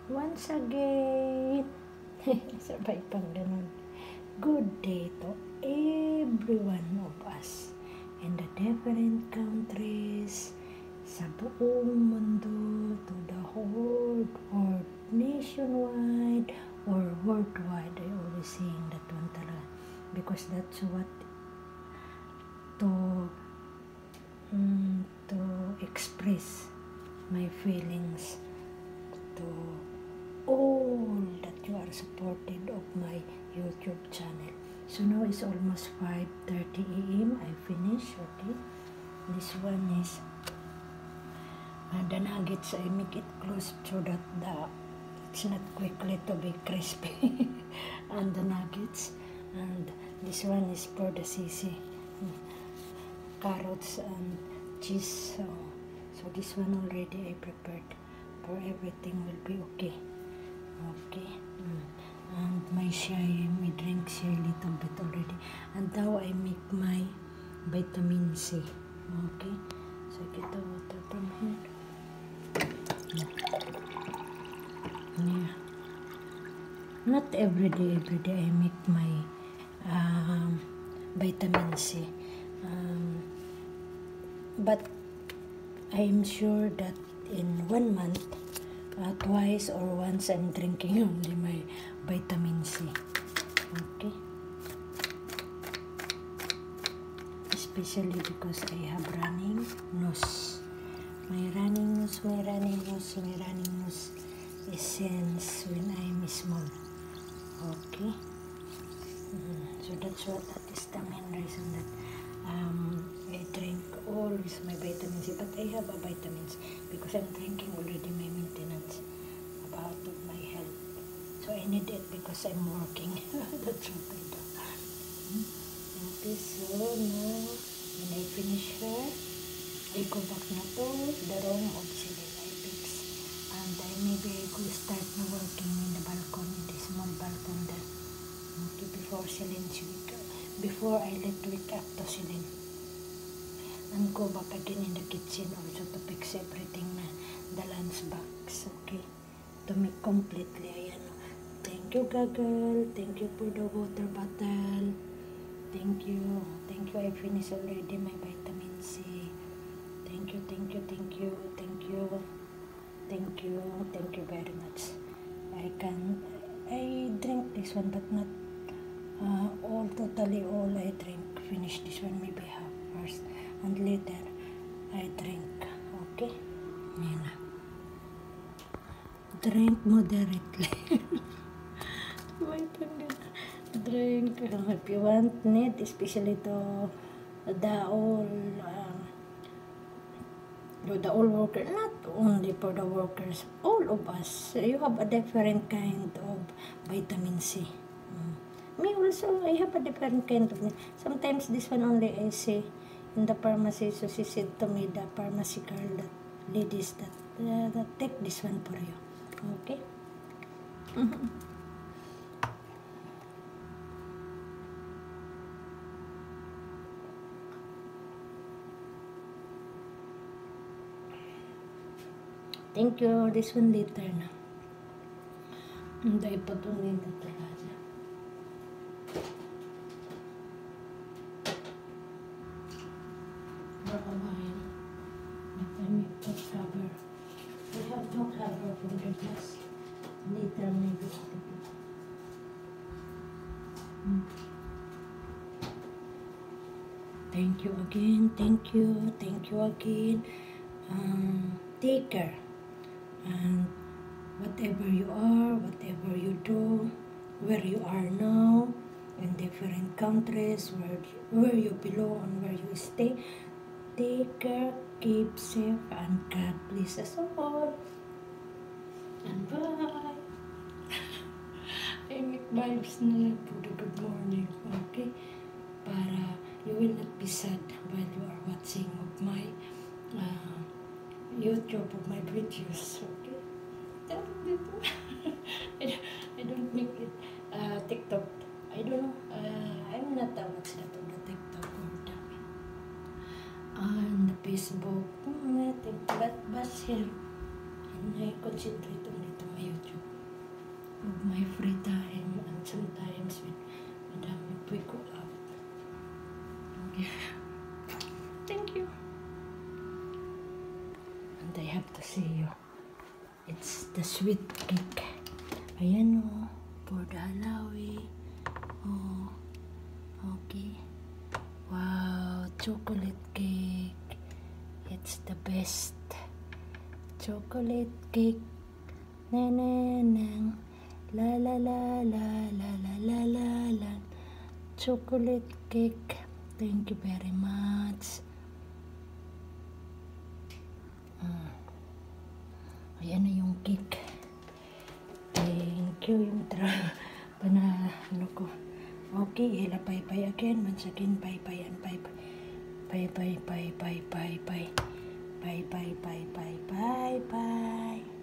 once again. Sabay pang ganun. Good day to every one of us in the different countries, sa buong mundo, to the whole world, nationwide or worldwide. I always saying that one talaga because that's what to to express my feelings to all that you are supported of my YouTube channel. So now it's almost 5:30 a.m. I finished, okay? This one is the nuggets. I make it close so that it's not quickly to be crispy. And the nuggets. And this one is for the sisi. Carrots and cheese. So this one already I prepared. For everything will be okay. Okay. And my drink share little bit already. And now I make my vitamin C. Okay. So I get the water from here. Yeah. Not every day I make my vitamin C. But I'm sure that in 1 month, twice or once I'm drinking only my vitamin C. Okay. Especially because I have running nose. My running nose is since when I'm small. Okay. So that's what that is the main reason that I drink always my vitamin C. But I have a vitamins because I'm drinking already my maintenance about my health. So I need it because I'm working. That's what I do. Okay, so now when I finish her, I go back na to the room of Celine. I fix. And maybe I could start na working in the balcony, the small balcony there. Okay, before Celine's week. Before I let wake up to Celine. And go back again in the kitchen also to fix everything na the lunch box. Okay. To make completely. Ayan. Thank you, Gagal. Thank you for the water bottle. Thank you. Thank you. I finished already my vitamin C. Thank you, thank you, thank you, thank you, thank you, thank you very much. I drink this one, but not totally all I drink. Finish this one, maybe half first, and later I drink. Okay? Yan na. Drink moderately. Drink if you want, need, especially to the all workers, not only for the workers, all of us, you have a different kind of vitamin C. Me also, I have a different kind of, sometimes this one only I see in the pharmacy, so she said to me, the pharmacy girl, that ladies, that take this one for you. Okay? Thank you. This one later na. Hindi pa ito nila talaga. Baka bahay. I make the cover. We have no cover for the glass. Later maybe. Thank you again. Thank you. Thank you again. Take care. And whatever you are, whatever you do, where you are now, in different countries, where you belong, where you stay, take care, keep safe, and God bless us all. And bye! I make vibes na lang for the good morning, okay? Para you will not be sad while you are watching of my YouTube of my videos, okay? I don't make it TikTok. I don't know. I'm not what's that on the TikTok or the Facebook. Nothing. But here, I concentrate on it on my YouTube. It's the sweet cake. Ayan o. For the halawi. Oh. Okay. Wow. Chocolate cake. It's the best. Chocolate cake. Na na na. La la la la la la la la la. Chocolate cake. Thank you very much. Ayan na yung cake. Thank you. Yung ano ko. Okay, Ella, bye-bye again. Once again, bye-bye and bye-bye. Bye-bye, bye-bye, bye-bye. Bye-bye, bye-bye, bye-bye.